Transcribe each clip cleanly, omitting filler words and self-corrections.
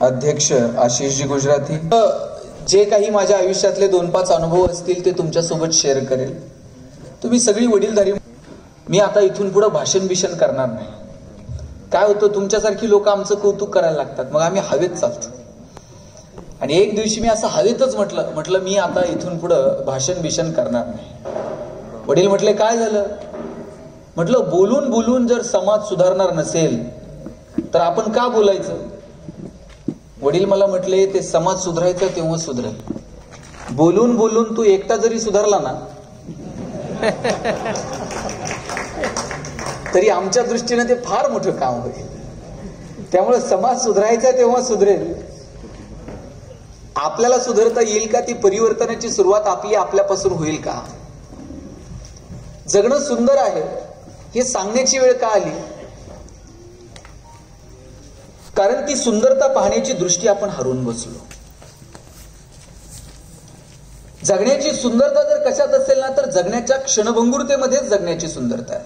अध्यक्ष आशिषजी गुजराती, जे काही माझ्या आयुष्यातले 2-5 अनुभव असतील ते तुमच्यासोबत शेअर करेल. तुम्ही सगळी वडीलधारी. मी आता इथून पुढे भाषण करणार नाही. काय होतं, तुमच्यासारखी लोक आमचं कौतुक करायला लागतात, मग आम्ही हवेत चालतो. आणि एक दिवशी मी असं हवेतच म्हटलं मी आता इथून पुढे भाषण करणार नाही. वडील म्हटले काय झालं? म्हटलं बोलून बोलून जर समाज सुधारणार नसेल तर आपण का बोलायचं? वडील मला म्हटले ते समाज सुधारायचा तेव्हा सुधरेल. बोलून बोलून तू एकटा जरी सुधारला ना तरी आमच्या दृष्टीने ते फार मोठं काम होईल. त्यामुळे समाज सुधारायचा तेव्हा सुधरेल. आपल्याला सुधारता येईल का? ती परिवर्तनाची सुरुवात आपल्यापासून होईल का? जगणं सुंदर आहे हे सांगण्याची वेळ का आली? कारण ती सुंदरता पाहण्याची दृष्टी आपण हरवून बसलो. जगण्याची सुंदरता जर कशात असेल ना तर जगण्याच्या क्षणभंगुरतेमध्येच जगण्याची सुंदरता आहे.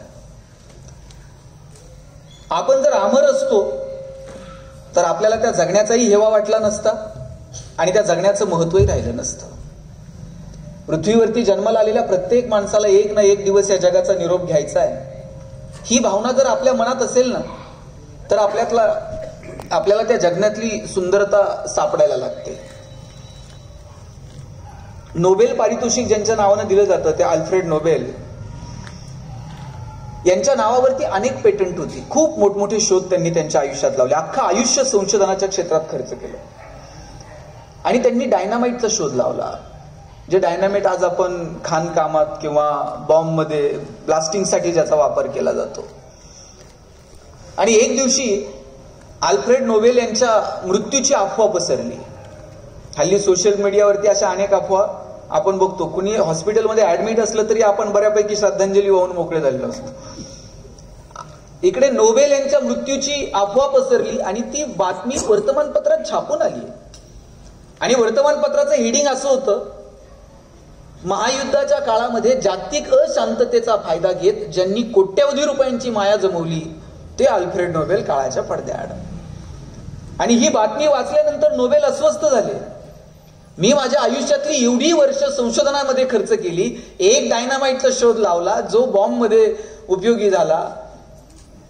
आपण जर अमर असतो तर आपल्याला त्या जगण्याचाही हेवा वाटला नसता आणि त्या जगण्याचं महत्वही राहिलं नसतं. पृथ्वीवरती जन्माला आलेल्या प्रत्येक माणसाला एक ना एक दिवस या जगाचा निरोप घ्यायचा आहे. ही भावना जर आपल्या मनात असेल ना तर आपल्याला त्या जगण्यातली सुंदरता सापडायला लागते. नोबेल पारितोषिक ज्यांच्या नावानं दिलं जातं ते अल्फ्रेड नोबेल यांच्या नावावरती अनेक पेटंट होती. खूप मोठमोठे शोध त्यांनी त्यांच्या आयुष्यात लावले. अख्खं आयुष्य संशोधनाच्या क्षेत्रात खर्च केलं. आणि त्यांनी डायनामाइटचा शोध लावला. जे डायनामाइट आज आपण खाणकामात किंवा बॉम्बमध्ये ब्लास्टिंगसाठी ज्याचा वापर केला जातो. आणि एक दिवशी अल्फ्रेड नोबेल यांच्या मृत्यूची अफवा पसरली. हल्ली सोशल मीडियावरती अशा अनेक अफवा आपण बघतो. कुणी हॉस्पिटलमध्ये ऍडमिट असलं तरी आपण बऱ्यापैकी श्रद्धांजली वाहून मोकळे झालेलो असतो. इकडे नोबेल यांच्या मृत्यूची अफवा पसरली आणि ती बातमी वर्तमानपत्रात छापून आली. आणि वर्तमानपत्राचं हेडिंग असं होतं, महायुद्धाच्या काळामध्ये जागतिक अशांततेचा फायदा घेत ज्यांनी कोट्यवधी रुपयांची माया जमवली ते अल्फ्रेड नोबेल काळाच्या पडद्याआड. आणि ही बातमी वाचल्यानंतर नोबेल अस्वस्थ झाले. मी माझ्या आयुष्यातली एवढी वर्ष संशोधनामध्ये खर्च केली, एक डायनामाइटचा शोध लावला जो बॉम्बमध्ये उपयोगी झाला,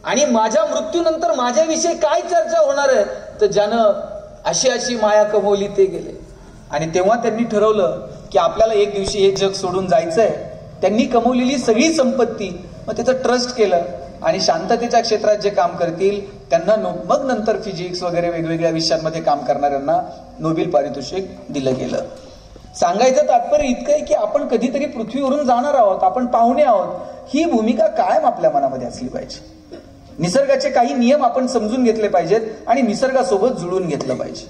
आणि माझ्या मृत्यूनंतर माझ्याविषयी काय चर्चा होणार आहे? तर ज्यानं अशी माया कमवली ते गेले. आणि तेव्हा त्यांनी ठरवलं की आपल्याला एक दिवशी हे जग सोडून जायचंय. त्यांनी कमवलेली सगळी संपत्ती मग त्याचं ट्रस्ट केलं आणि शांततेच्या क्षेत्रात जे काम करतील त्यांना मग नंतर फिजिक्स वगैरे वेगवेगळ्या विषयांमध्ये काम करणाऱ्यांना नोबेल पारितोषिक दिलं गेलं. सांगायचं तात्पर्य इतकं आहे की आपण कधीतरी पृथ्वीवरून जाणार आहोत, आपण पाहुणे आहोत. ही भूमिका कायम आपल्या मनामध्ये असली पाहिजे. निसर्गाचे काही नियम आपण समजून घेतले पाहिजेत आणि निसर्गासोबत जुळून घेतलं पाहिजे.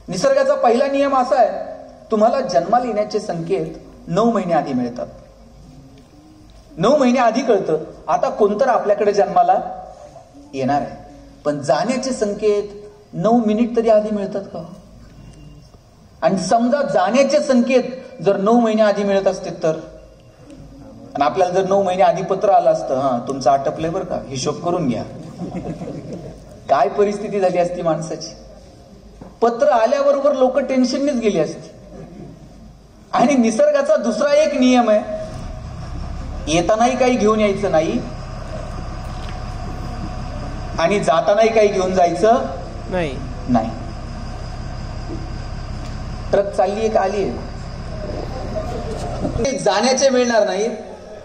निसर्गाचा पहिला नियम असा आहे, तुम्हाला जन्माला येण्याचे संकेत 9 महिने आधी मिळतात. 9 महिने आधी कळतं आता कोणतर आपल्याकडे जन्माला येणार आहे. पण जाण्याचे संकेत 9 मिनिट तरी आधी मिळतात का? आणि समजा जाण्याचे संकेत जर 9 महिने आधी मिळत असते तर, आणि आपल्याला जर 9 महिने आधी पत्र आलं असतं, हा तुमचं आटपलंय बरं का, हिशोब करून घ्या, काय परिस्थिती झाली असती माणसाची? पत्र आल्याबरोबर लोक टेन्शननेच गेली असती. आणि निसर्गाचा दुसरा एक नियम आहे, येतानाही काही घेऊन यायचं नाही आणि जातानाही काही घेऊन जायचं नाही. ट्रक चाललीये का आलीये? जाण्याचे मिळणार नाही.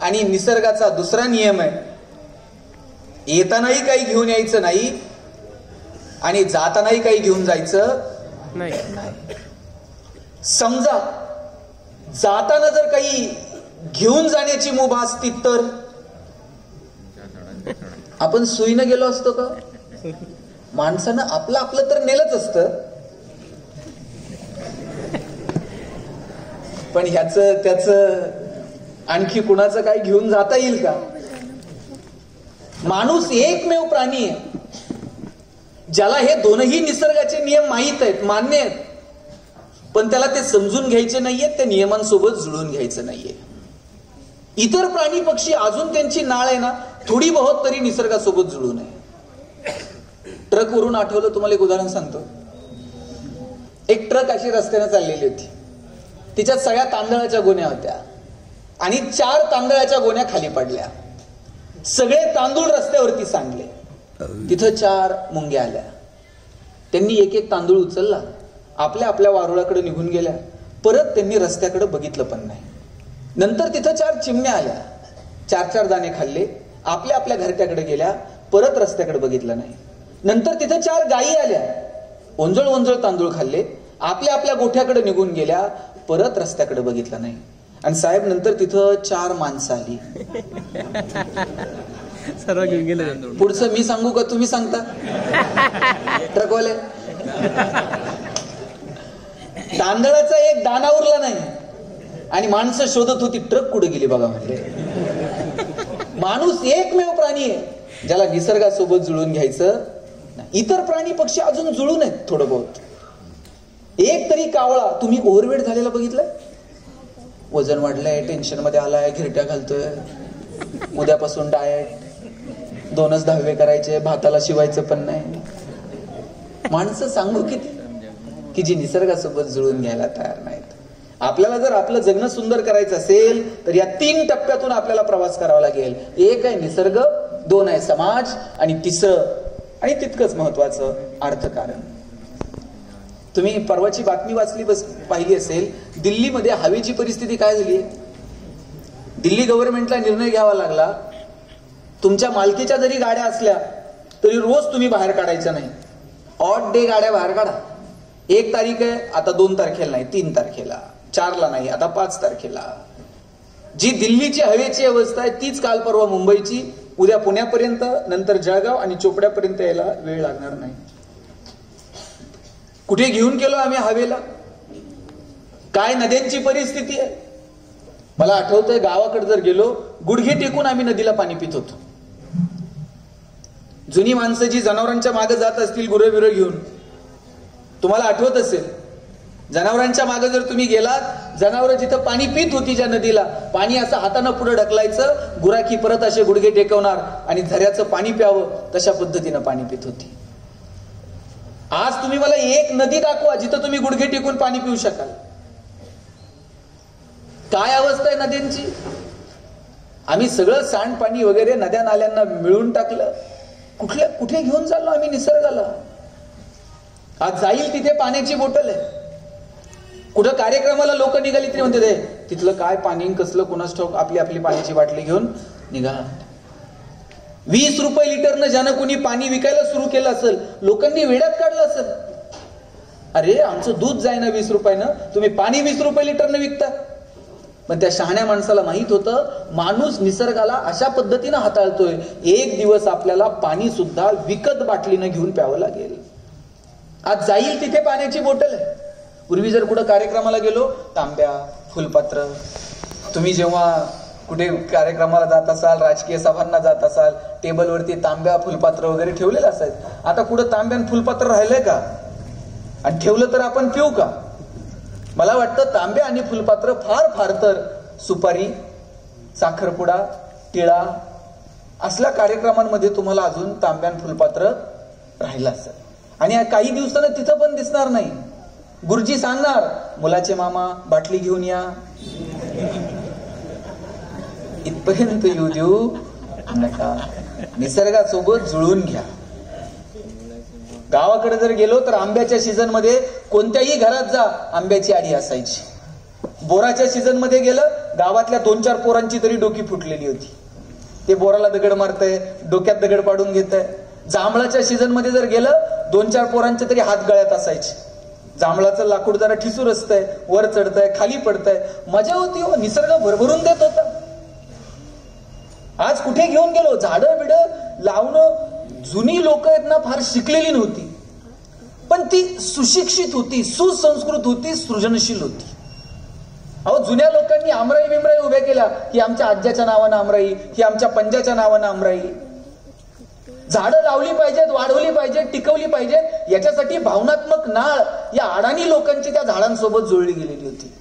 आणि निसर्गाचा दुसरा नियम आहे, येतानाही काही घेऊन यायचं नाही आणि जातानाही काही घेऊन जायचं नाही. समजा जाताना जर काही घेऊन जाण्याची मुभा असती तर आपण सुईनं गेलो असतो का? माणसानं आपलं तर नेलंच असतं, पण ह्याचं त्याचं आणखी कुणाचं काही घेऊन जाता येईल का? माणूस एकमेव प्राणी आहे ज्याला हे दोनही निसर्गाचे नियम माहीत आहेत, मान्य आहेत, पण त्याला ते समजून घ्यायचे नाहीयेत, त्या नियमांसोबत जुळून घ्यायचं नाहीये. इतर प्राणी पक्षी अजून त्यांची नाळ आहे ना थोडी बहुत तरी निसर्गासोबत जुळून आहे. ट्रकवरून आठवलं, तुम्हाला एक उदाहरण सांगतो. एक ट्रक अशी रस्त्याने चाललेली होती. तिच्यात सगळ्या तांदळाच्या गोण्या होत्या आणि 4 तांदळाच्या गोण्या खाली पडल्या. सगळे तांदूळ रस्त्यावरती सांडले. तिथं 4 मुंग्या आल्या. त्यांनी एक एक तांदूळ उचलला, आपल्या आपल्या वारुळाकडे निघून गेल्या. परत त्यांनी रस्त्याकडे बघितलं पण नाही. नंतर तिथं 4 चिमण्या आल्या, 4 दाणे खाल्ले, आपल्या आपल्या घरट्याकडे गेल्या, परत रस्त्याकडे बघितलं नाही. नंतर तिथं 4 गायी आल्या, ओंजळ ओंजळ तांदूळ खाल्ले, आपल्या आपल्या गोठ्याकडे निघून गेल्या, परत रस्त्याकडे बघितलं नाही. आणि साहेब नंतर तिथं 4 माणसं आली. सर्व घेऊन गेले. पुढचं मी सांगू का तुम्ही सांगता? ट्रकवाले, तांदळाचा एक दाणा उरला नाही आणि माणसं शोधत होती ट्रक कुठे गेली बघा म्हटले. माणूस एकमेव प्राणी आहे ज्याला निसर्गासोबत जुळून घ्यायचं. इतर प्राणी पक्षी अजून जुळून आहेत थोडं बहुत. एक तरी कावळा तुम्ही ओव्हरवेट झालेला बघितलंय? वजन वाढलंय, टेन्शन मध्ये आलाय, घिरट्या घालतोय, उद्यापासून डाएट, 2च दहावे करायचे, भाताला शिवायचं पण नाही. माणसं सांगू किती की जी निसर्गासोबत जुळून घ्यायला तयार नाहीत. आपल्याला जर आपलं जगणं सुंदर करायचं असेल तर या 3 टप्प्यातून आपल्याला प्रवास करावा लागेल. 1 आहे निसर्ग, 2 आहे समाज आणि 3रं आणि तितकंच महत्वाचं अर्थकारण. तुम्ही परवाची बातमी पाहिली असेल, दिल्लीमध्ये हवेची परिस्थिती काय झाली. दिल्ली गव्हर्नमेंटला निर्णय घ्यावा लागला, तुमच्या मालकीच्या जरी गाड्या असल्या तरी रोज तुम्ही बाहेर काढायच्या नाही. ऑड डे गाड्या बाहेर काढा. 1 तारीख आहे, आता 2 तारखेला नाही, 3 तारखेला, 4ला नाही, आता 5 तारखेला. जी दिल्लीची हवेची अवस्था आहे तीच काल परवा मुंबईची, उद्या पुण्यापर्यंत, नंतर जळगाव आणि चोपड्यापर्यंत यायला वेळ लागणार नाही. कुठे घेऊन गेलो आम्ही हवेला? काय नद्यांची परिस्थिती आहे. मला आठवतंय गावाकडे जर गेलो, गुडघे टेकून आम्ही नदीला पाणी पित होतो. जुनी माणसं जी जनावरांच्या मागे जात असतील गुरं घेऊन, तुम्हाला आठवत असेल, जनावरांच्या मागे जर तुम्ही गेलात, जनावर जिथं पाणी पित होती ज्या नदीला, पाणी असं हाताने पुढे ढकलायचं, गुराखी परत असे गुडघे टेकवणार आणि झऱ्याचं पाणी प्यावं, तशा पद्धतीनं पाणी पित होती. आज तुम्ही मला एक नदी दाखवा जिथं तुम्ही गुडघे टेकून पाणी पिऊ शकाल. काय अवस्था आहे नद्यांची. आम्ही सगळं सांडपाणी वगैरे नद्या नाल्यांना मिळून टाकलं. कुठे घेऊन चाललो आम्ही निसर्गाला. आज जाईल तिथे पाण्याची बॉटल आहे. कुठं कार्यक्रमाला लोक निघाली तरी म्हणते ते तिथलं काय पाणी कसलं कोणास ठाऊक, आपली आपली पाण्याची बाटली घेऊन निघा. 20 रुपये लिटरनं ज्यानं कोणी पाणी विकायला सुरू केलं असेल, लोकांनी वेड्यात काढलं असेल. अरे आमचं दूध जाय ना 20 रुपयानं, तुम्ही पाणी 20 रुपये लिटरनं विकता. पण त्या शहाण्या माणसाला माहित होतं माणूस निसर्गाला अशा पद्धतीनं हाताळतोय, एक दिवस आपल्याला पाणी सुद्धा विकत बाटलीनं घेऊन प्यावं लागेल. आज जाईल तिथे पाण्याची बॉटल आहे. पूर्वी जर कुठं कार्यक्रमाला गेलो, तांब्या, फुलपात्र, तुम्ही जेव्हा कुठे कार्यक्रमाला जात असाल, राजकीय सभांना जात असाल, टेबलवरती तांब्या फुलपात्र वगैरे ठेवलेलं असायचं. आता कुठं तांब्या फुलपात्र राहिलंय का? आणि ठेवलं तर आपण पिऊ का? मला वाटतं तांब्या आणि फुलपात्र फार तर सुपारी, साखरपुडा, टिळा असल्या कार्यक्रमांमध्ये तुम्हाला अजून तांब्या आणि फुलपात्र राहिलं असेल. आणि काही दिवसानं तिथं पण दिसणार नाही. गुरुजी सांगणार, मुलाचे मामा बाटली घेऊन या. इथपर्यंत येऊ देऊ नका. निसर्गासोबत जुळून घ्या. गावाकडे जर गेलो तर आंब्याच्या सीझन मध्ये कोणत्याही घरात जा, आंब्याची आडी असायची. बोराच्या सीझन मध्ये गेलं, गावातल्या 2-4 पोरांची तरी डोकी फुटलेली होती. ते बोराला दगड मारतय, डोक्यात दगड पाडून घेतय. जांभळाच्या सीझन मध्ये जर गेलं, 2-4 पोरांचे तरी हात गळ्यात असायचे. जांभळाचं लाकूड जरा ठिसूर असतंय, वर चढतंय, खाली पडतंय, मजा होती हो. निसर्ग भरभरून देत होता. आज कुठे घेऊन गेलो, झाडं बिडं लावणं. जुनी लोक आहेत ना, फार शिकलेली नव्हती, पण ती सुशिक्षित होती, सुसंस्कृत होती, सृजनशील होती. अहो जुन्या लोकांनी आमराई बिमराई उभ्या केल्या, ही आमच्या आज्याच्या नावानं आमराई, ही आमच्या पंजाच्या नावानं आमराई. झाडं लावली पाहिजेत, वाढवली पाहिजेत, टिकवली पाहिजेत, याच्यासाठी भावनात्मक नाळ या अडाणी लोकांची त्या झाडांसोबत जोडली गेलेली होती.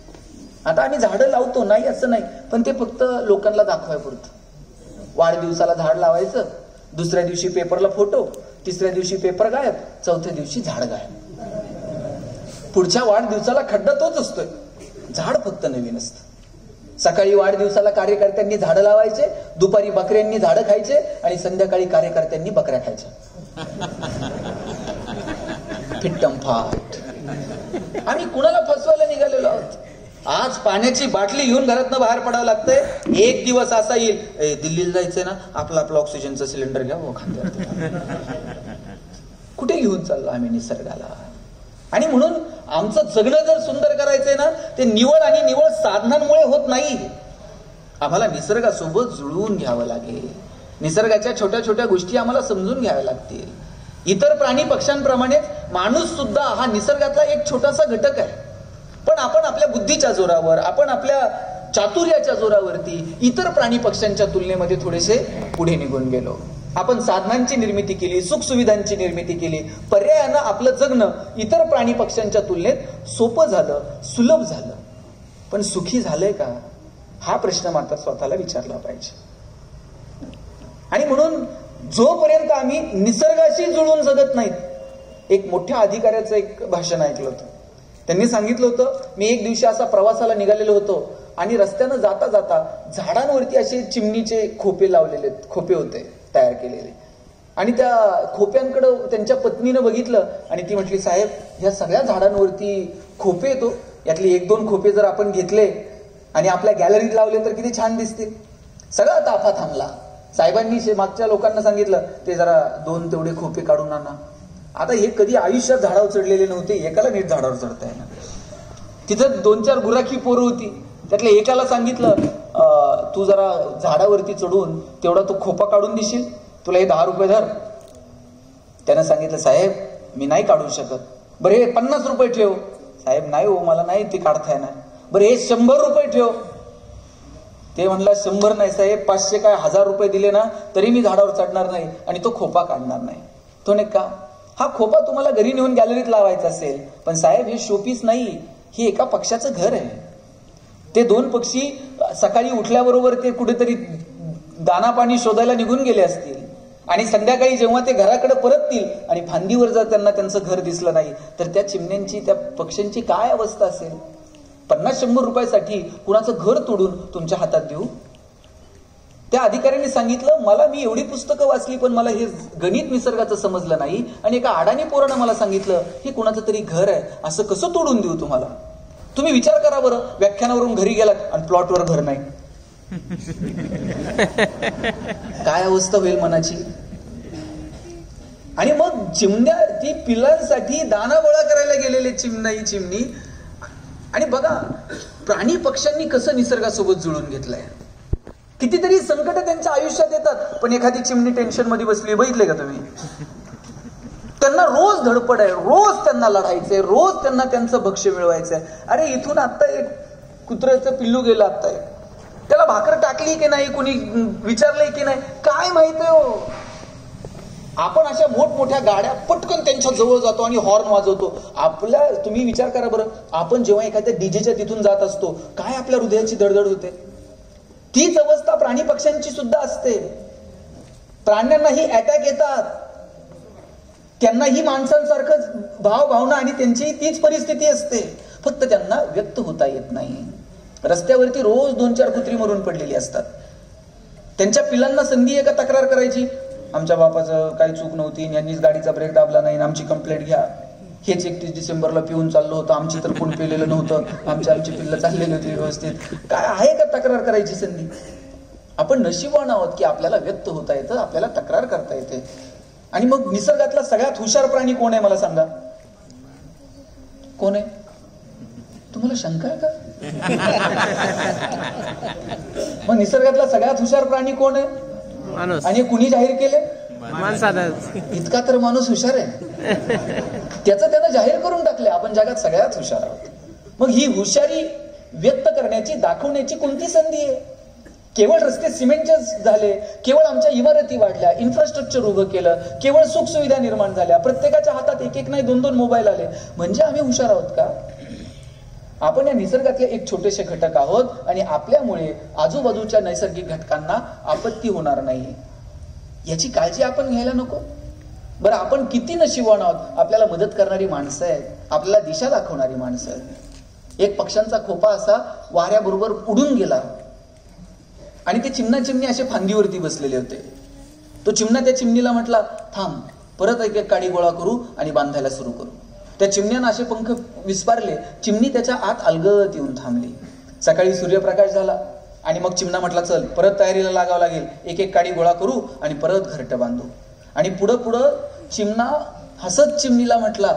आता आम्ही झाडं लावतो, नाही असं नाही, पण ते फक्त लोकांना दाखवायपुरतं. वाढदिवसाला झाड लावायचं, दुसऱ्या दिवशी पेपरला फोटो, तिसऱ्या दिवशी पेपर गायब, चौथ्या दिवशी झाड गायब. पुढच्या वाढदिवसाला खड्डा तोच असतोय, झाड फक्त नवीन असतं. सकाळी वाढदिवसाला कार्यकर्त्यांनी झाडं लावायचे, दुपारी बकऱ्यांनी झाडं खायचे आणि संध्याकाळी कार्यकर्त्यांनी बकऱ्या खायच्या. फिट्टम फाट. आम्ही कुणाला फसवायला निघालेलो आहोत? आज पाण्याची बाटली घेऊन घरातनं बाहेर पडावं लागतंय. एक दिवस असा येईल, दिल्लीला जायचंय ना, आपला ऑक्सिजनचं सिलेंडर घ्या खांद्यावर. कुठे घेऊन चाललो आम्ही निसर्गाला? आणि म्हणून आमचं जगणं जर सुंदर करायचंय ना, ते निवळ आणि निवळ साधनांमुळे होत नाही. आम्हाला निसर्गासोबत जुळवून घ्यावं लागेल. निसर्गाच्या छोट्या छोट्या गोष्टी आम्हाला समजून घ्याव्या लागतील. इतर प्राणी पक्ष्यांप्रमाणेच माणूस सुद्धा हा निसर्गातला एक छोटासा घटक आहे. पण आपण आपल्या बुद्धीच्या जोरावर, आपण आपल्या चातुर्याच्या जोरावरती इतर प्राणी पक्ष्यांच्या तुलनेमध्ये थोडेसे पुढे निघून गेलो. आपण साधनांची निर्मिती केली, सुखसुविधांची निर्मिती केली. पर्यायानं आपलं जगणं इतर प्राणी पक्ष्यांच्या तुलनेत सोपं झालं, सुलभ झालं. पण सुखी झालंय का, हा प्रश्न मात्र स्वतःला विचारला पाहिजे. आणि म्हणून जोपर्यंत आम्ही निसर्गाशी जुळून जगत नाहीत, एक मोठ्या अधिकाऱ्याचं एक भाषण ऐकलं होतं. त्यांनी सांगितलं होतं, मी एक दिवशी असा प्रवासाला निघालेलो होतो आणि रस्त्यानं जाता जाता झाडांवरती असे चिमणीचे खोपे लावलेले, खोपे होते तयार केलेले. आणि त्या खोप्यांकडे त्यांच्या पत्नीनं बघितलं आणि ती म्हटली, साहेब ह्या सगळ्या झाडांवरती खोपे येतो, यातले 1-2 खोपे जर आपण घेतले आणि आपल्या गॅलरीत लावले तर किती छान दिसतील. सगळा ताफा थांबला. साहेबांनी मागच्या लोकांना सांगितलं, ते जरा 2 तेवढे खोपे काढून आणा. आता हे कधी आयुष्यात झाडावर चढलेले नव्हते, एकाला नीट झाडावर चढताय ना. तिथं 2-4 गुराखी पोरं होती. त्यातल्या एकाला सांगितलं, तू जरा झाडावरती चढून तेवढा तू खोपा काढून देशील, तुला हे 10 रुपये धर. त्यानं सांगितलं, साहेब मी नाही काढू शकत. बरं हे 50 रुपये ठेव. साहेब नाही हो, मला नाही ते काढता येणार. बरं हे 100 रुपये ठेव. ते म्हणला 100 नाही साहेब, 500 काय 1000 रुपये दिले ना तरी मी झाडावर चढणार नाही आणि तो खोपा काढणार नाही. तो नाही का, हा खोपा तुम्हाला घरी नेऊन गॅलरीत लावायचा असेल, पण साहेब हे शोपीस नाही, हे एका पक्षाचं घर आहे. ते 2 पक्षी सकाळी उठल्याबरोबर ते कुठेतरी दाना पाणी शोधायला निघून गेले असतील आणि संध्याकाळी जेव्हा ते घराकडे परततील आणि फांदीवर जर त्यांना त्यांचं घर दिसलं नाही तर त्या चिमण्यांची, त्या पक्ष्यांची काय अवस्था असेल. 50-100 रुपयासाठी कुणाचं घर तोडून तुमच्या हातात देऊ? त्या अधिकाऱ्यांनी सांगितलं, मी एवढी पुस्तकं वाचली पण मला हे गणित निसर्गाचं समजलं नाही. आणि एका अडाणी पोरानं मला सांगितलं, हे कुणाचं तरी घर आहे, असं कसं तोडून देऊ तुम्हाला? तुम्ही विचार करा बरं, व्याख्यानावरून घरी गेलात आणि प्लॉटवर घर नाही, काय अवस्था होईल मनाची? आणि मग चिमण्या, ती पिलांसाठी दाना गोळा करायला गेलेले चिमणी. आणि बघा प्राणी पक्ष्यांनी कसं निसर्गासोबत जुळून घेतलंय. कितीतरी संकट त्यांच्या आयुष्यात येतात, पण एखादी चिमणी टेन्शन मध्ये बसली, बघितले का तुम्ही? त्यांना रोज धडपड आहे, रोज त्यांना लढायचंय, रोज त्यांना त्यांचं भक्ष्य मिळवायचंय. अरे इथून आता एक कुत्र्याचं पिल्लू गेलं, आता त्याला भाकर टाकली की नाही, कुणी विचारलंय की नाही, काय माहिती हो. आपण अशा मोठमोठ्या गाड्या पटकन त्यांच्या जवळ जातो आणि हॉर्न वाजवतो. तुम्ही विचार करा बरं, आपण जेव्हा एखाद्या डीजेच्या तिथून जात असतो, काय आपल्या हृदयाची धडधड होते. तीच अवस्था प्राणी पक्ष्यांची सुद्धा असते. प्राण्यांनाही अटॅक येतात, त्यांनाही माणसांसारखं भावना आणि त्यांची तीच परिस्थिती असते, फक्त त्यांना व्यक्त होता येत नाही. रस्त्यावरती रोज 2-4 कुत्री मरून पडलेली असतात. त्यांच्या पिलांना संधी आहे का तक्रार करायची? आमच्या बापाचं काही चूक नव्हती, यांनीच गाडीचा ब्रेक दाबला नाही, आमची कंप्लेंट घ्या. हेच 31 डिसेंबरला पिऊन चाललो होतं, आमची तर कोण पिलेलं नव्हतं, आमची पिल्लं चाललेली होती व्यवस्थित. काय आहे का तक्रार करायची संधी? आपण नशिबवान आहोत की आपल्याला व्यक्त होता येतं, आपल्याला तक्रार करता येते. आणि मग निसर्गातला सगळ्यात हुशार प्राणी कोण आहे मला सांगा? कोण आहे? तुम्हाला शंका आहे का? मग निसर्गातला सगळ्यात हुशार प्राणी कोण आहे? माणूस. आणि कुणी जाहीर केले? माणसानंच. इतका तर माणूस हुशार आहे, त्याचं त्यानं जाहीर करून टाकले, आपण जगात सगळ्यात हुशार आहोत. मग ही हुशारी व्यक्त करण्याची, दाखवण्याची कोणती संधी आहे? केवळ रस्ते सिमेंटचे झाले, केवळ आमच्या इमारती वाढल्या, इन्फ्रास्ट्रक्चर उभं केलं, केवळ सुखसुविधा निर्माण झाल्या, प्रत्येकाच्या हातात 1-1 नाही 2-2 मोबाईल आले, म्हणजे आम्ही हुशार आहोत का? आपण या निसर्गातले एक छोटेसे घटक आहोत आणि आपल्यामुळे आजूबाजूच्या नैसर्गिक घटकांना आपत्ती होणार नाही, याची काळजी आपण घ्यायला नको. बरं, आपण किती नशिबवान आहोत, आपल्याला मदत करणारी माणसं आहेत, आपल्याला दिशा दाखवणारी माणसं आहेत. एक पक्ष्यांचा खोपा असा वाऱ्याबरोबर उडून गेला आणि ते चिमणी असे फांदीवरती बसलेले होते. तो चिमणा त्या चिमणीला म्हटला, थांब, परत एक एक काडी गोळा करू आणि बांधायला सुरू करू. त्या चिमण्यानं असे पंख विस्पारले, चिमणी त्याच्या आत अलगद येऊन थांबली. सकाळी सूर्यप्रकाश झाला आणि मग चिमणा म्हटला, चल परत तयारीला लागावं लागेल, एक एक काडी गोळा करू आणि परत घरटं बांधू. आणि पुढं चिमणा हसत चिमणीला म्हटला,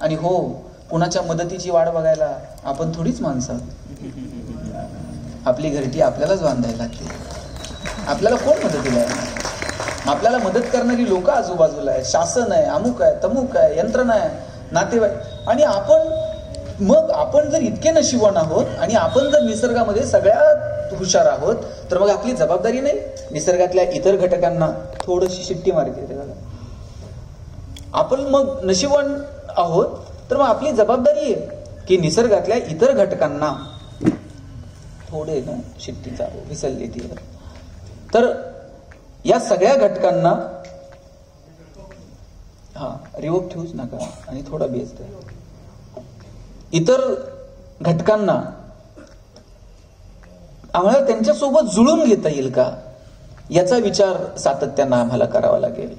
आणि हो, कुणाच्या मदतीची वाट बघायला आपण थोडीच माणसं आहोत. आपली घरटी आपल्यालाच बांधायला लागते. आपल्याला कोण मदतीला आहे? आपल्याला मदत करणारी लोक आजूबाजूला आहेत, शासन आहे, अमुक आहे, तमुक आहे, यंत्रणा आहे, नातेवाईक. आणि आपण जर इतके नशिबवान आहोत आणि आपण जर निसर्गामध्ये सगळ्यात हुशार आहोत, तर मग आपली जबाबदारी नाही निसर्गातल्या इतर घटकांना थोडीशी शिट्टी मारते बघा. आपण मग नशिबवान आहोत, तर मग आपली जबाबदारी आहे की निसर्गातल्या इतर घटकांना थोडे ना शिट्टीचा विसरली ती. तर या सगळ्या घटकांना रिवोक ठेवूच नका आणि थोडा बेस द्या. इतर घटकांना आम्हाला त्यांच्यासोबत जुळून घेता येईल का, याचा विचार सातत्यानं आम्हाला करावा लागेल.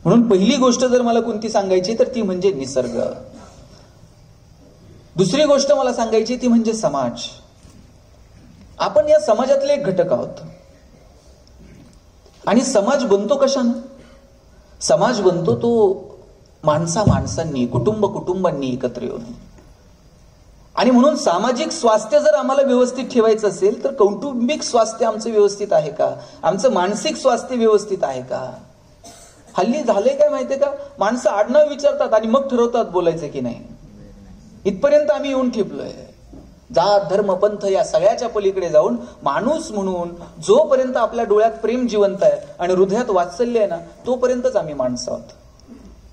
म्हणून पहिली गोष्ट जर मला कोणती सांगायची तर ती म्हणजे निसर्ग. दुसरी गोष्ट मला सांगायची ती म्हणजे समाज. आपण या समाजातले एक घटक आहोत. आणि समाज बनतो कशानं? समाज बनतो तो माणसांनी, कुटुंबांनी एकत्र येऊन. आणि म्हणून सामाजिक स्वास्थ्य जर आम्हाला व्यवस्थित ठेवायचं असेल तर कौटुंबिक स्वास्थ्य आमचं व्यवस्थित आहे का, आमचं मानसिक स्वास्थ्य व्यवस्थित आहे का. हल्ली झालंय काय माहितीये का, माणसं आडनाव विचारतात आणि मग ठरवतात बोलायचं की नाही. इथपर्यंत आम्ही येऊन ठेपलोय. जात धर्म पंथ या सगळ्याच्या पलीकडे जाऊन माणूस म्हणून जोपर्यंत आपल्या डोळ्यात प्रेम जिवंत आहे आणि हृदयात वात्सल्य आहे ना, तोपर्यंतच आम्ही माणसं आहोत.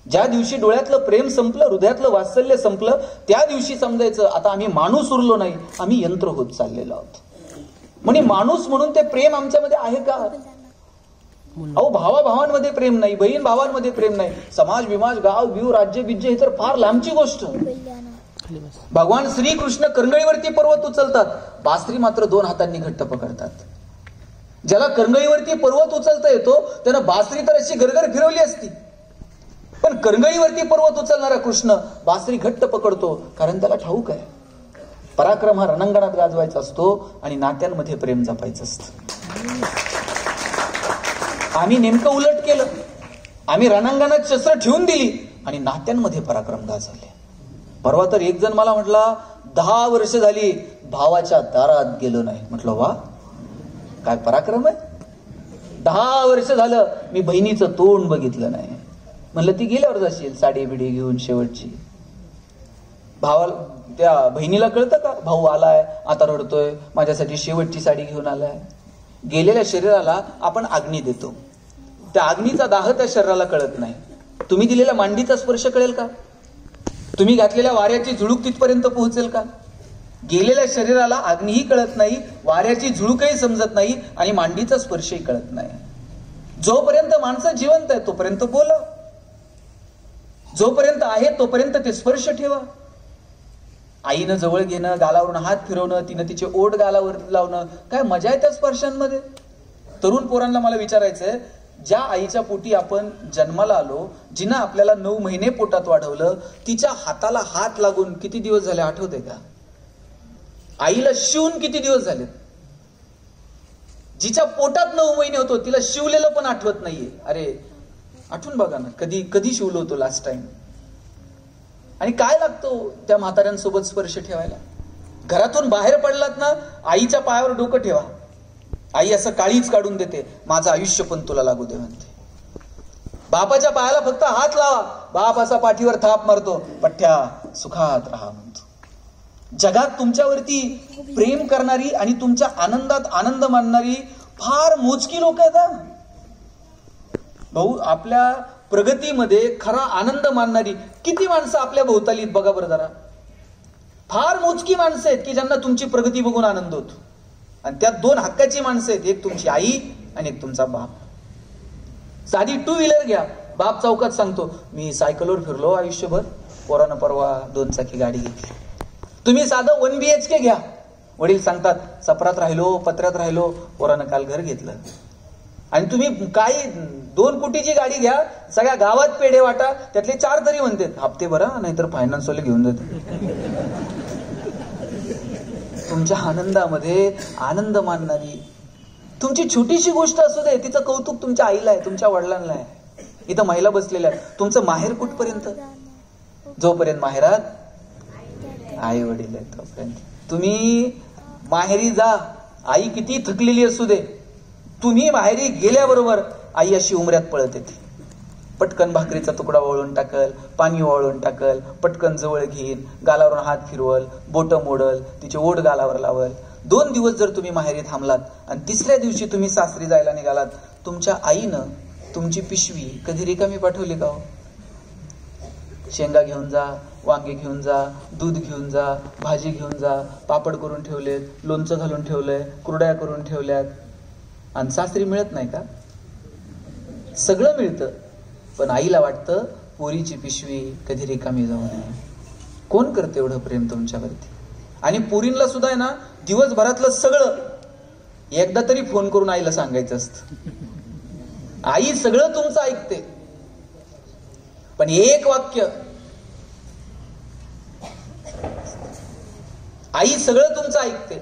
ज्या दिवशी डोळ्यातलं प्रेम संपलं, हृदयातलं वात्सल्य संपलं, त्या दिवशी समजायचं आता आम्ही माणूस उरलो नाही, आम्ही यंत्र होत चाललेलो आहोत. म्हणजे माणूस म्हणून ते प्रेम आमच्यामध्ये आहे का? अहो, भावाभावांमध्ये प्रेम नाही, बहीण भावांमध्ये प्रेम नाही, समाज विमाज गाव बिव राज्य बिज्य हे तर फार लांबची गोष्ट. भगवान श्रीकृष्ण करंगळीवरती पर्वत उचलतात, बासरी मात्र 2 हातांनी घट्ट पकडतात. ज्याला करंगळीवरती पर्वत उचलता येतो त्यानं बासरी तर अशी गरगर फिरवली असती, पण करंगळीवरती पर्वत उचलणारा कृष्ण बासरी घट्ट पकडतो, कारण त्याला ठाऊक आहे पराक्रम हा रणांगणात गाजवायचा असतो आणि नात्यांमध्ये प्रेम जपायचं असतं. आम्ही नेमकं उलट केलं. आम्ही रणांगणात शस्त्र ठेवून दिली आणि नात्यांमध्ये पराक्रम गाजवले. परवा तर एक जण मला म्हटला, 10 वर्ष झाली भावाच्या दारात गेलो नाही. म्हटलं वा, काय पराक्रम आहे. 10 वर्ष झालं मी बहिणीचं तोंड बघितलं नाही. म्हणलं ती गेल्यावर जाशील साडी बिडी घेऊन शेवटची. भावाला, त्या बहिणीला कळतं का, भाऊ आलाय आता रडतोय, माझ्यासाठी शेवटची साडी घेऊन आलाय. गेलेल्या शरीराला आपण अग्नी देतो, त्या अग्नीचा दाह त्या शरीराला कळत नाही. तुम्ही दिलेल्या मांडीचा स्पर्श कळेल का? तुम्ही घातलेल्या वाऱ्याची झुळूक तिथपर्यंत पोहोचेल का? गेलेल्या शरीराला अग्नीही कळत नाही, वाऱ्याची झुळूकही समजत नाही आणि मांडीचा स्पर्शही कळत नाही. जोपर्यंत माणसं जिवंत आहे तोपर्यंत बोला, जोपर्यंत आहे तोपर्यंत ते स्पर्श ठेवा. आईनं जवळ घेणं, गालावरून हात फिरवणं, तिनं तिचे ओठ गालावर लावणं, काय मजा आहे त्या स्पर्शांमध्ये. तरुण पोरांना मला विचारायचंय, ज्या आईच्या पोटी आपण जन्माला आलो, जिनं आपल्याला 9 महिने पोटात वाढवलं, तिच्या हाताला हात लागून किती दिवस झाले आठवते का? आईला शिवून किती दिवस झाले? जिच्या पोटात 9 महिने होतो तिला शिवलेलं पण आठवत नाहीये. अरे आठवून बघा ना, कधी शिवलो होतो लास्ट टाइम. आणि काय लागतो त्या म्हाताऱ्यांसोबत स्पर्श ठेवायला? घरातून बाहेर पडलात ना, आईच्या पायावर डोकं ठेवा. आई असं काळीच काढून देते, माझं आयुष्य पण तुला लागू दे म्हणते. बापाच्या पायाला फक्त हात लावा, बाप असा पाठीवर थाप मारतो, पठ्ठ्या सुखात राहा म्हणतो. जगात तुमच्यावरती प्रेम करणारी आणि तुमच्या आनंदात आनंद मानणारी फार मोजकी लोक आहेत. भाऊ, आपल्या प्रगतीमध्ये खरा आनंद मानणारी किती माणसं आपल्या भोवताली बघा बरं जरा. फार मोजकी माणसं आहेत की ज्यांना तुमची प्रगती बघून आनंद होतो. आणि त्यात 2 हक्काची माणसं आहेत, एक तुमची आई आणि एक तुमचा बाप. साधी 2 व्हीलर घ्या, बाप चौकात सांगतो, मी सायकलवर फिरलो आयुष्यभर, पोरानं परवा 2 चाकी गाडी घेतली. तुम्ही साधं 1 BHK घ्या, वडील सांगतात सपरात राहिलो, पत्र्यात राहिलो, पोरानं काल घर घेतलं. आणि तुम्ही काही 2 कोटीची गाडी घ्या, सगळ्या गावात पेढे वाटा, त्यातले 4 तरी म्हणतात हप्ते भरा, नाहीतर फायनान्स वाले घेऊन जाते. तुमच्या आनंदामध्ये आनंद मानणारी, तुमची छोटीशी गोष्ट असू दे, तिचं कौतुक तुमच्या आईला आहे, तुमच्या वडिलांना आहे. इथं महिला बसलेल्या आहेत. तुमचं माहेर कुठपर्यंत? जोपर्यंत माहेरात आई वडील आहेत तोपर्यंत. तुम्ही माहेरी जा, आई किती थकलेली असू दे, तुम्ही माहेरी गेल्याबरोबर आई अशी उमऱ्यात पळत येते. पटकन भाकरीचा तुकडा वळून टाकल, पाणी वळून टाकल, पटकन जवळ घेईन, गालावरून हात फिरवल, बोटं मोडल, तिचे ओठ गालावर लावल. 2 दिवस जर तुम्ही माहेरी थांबलात आणि 3ऱ्या दिवशी तुम्ही सासरी जायला निघालात, तुमच्या आईनं तुमची पिशवी कधी रिकामी पाठवली का हो? शेंगा घेऊन जा, वांगे घेऊन जा, दूध घेऊन जा, भाजी घेऊन जा, पापड करून ठेवलेत, लोणचं घालून ठेवलंय, कुरड्या करून ठेवल्यात. आणि सासरी मिळत नाही का? सगळं मिळतं, पण आईला वाटतं पोरीची पिशवी कधी रिकामी जाऊ नये. कोण करते एवढं प्रेम तुमच्यावरती? आणि पोरींना सुद्धा आहे ना, दिवसभरातलं सगळं एकदा तरी फोन करून आईला सांगायचं असतं. आई सगळं तुमचं ऐकते, पण एक वाक्य, आई सगळं तुमचं ऐकते,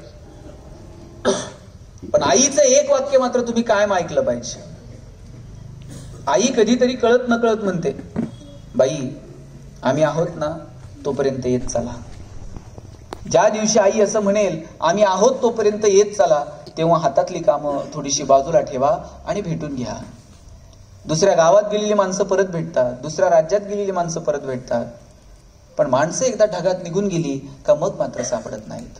पण आईचं एक वाक्य मात्र तुम्ही कायम ऐकलं पाहिजे. आई कधीतरी कळत नकळत म्हणते, बाई आम्ही आहोत ना तोपर्यंत येत चला. ज्या दिवशी आई असं म्हणेल आम्ही आहोत तोपर्यंत येत चला, तेव्हा हातातली कामं थोडीशी बाजूला ठेवा आणि भेटून घ्या. दुसऱ्या गावात गेलेली माणसं परत भेटतात, दुसऱ्या राज्यात गेलेली माणसं परत भेटतात, पण माणसं एकदा ढगात निघून गेली का मग मात्र सापडत नाहीत.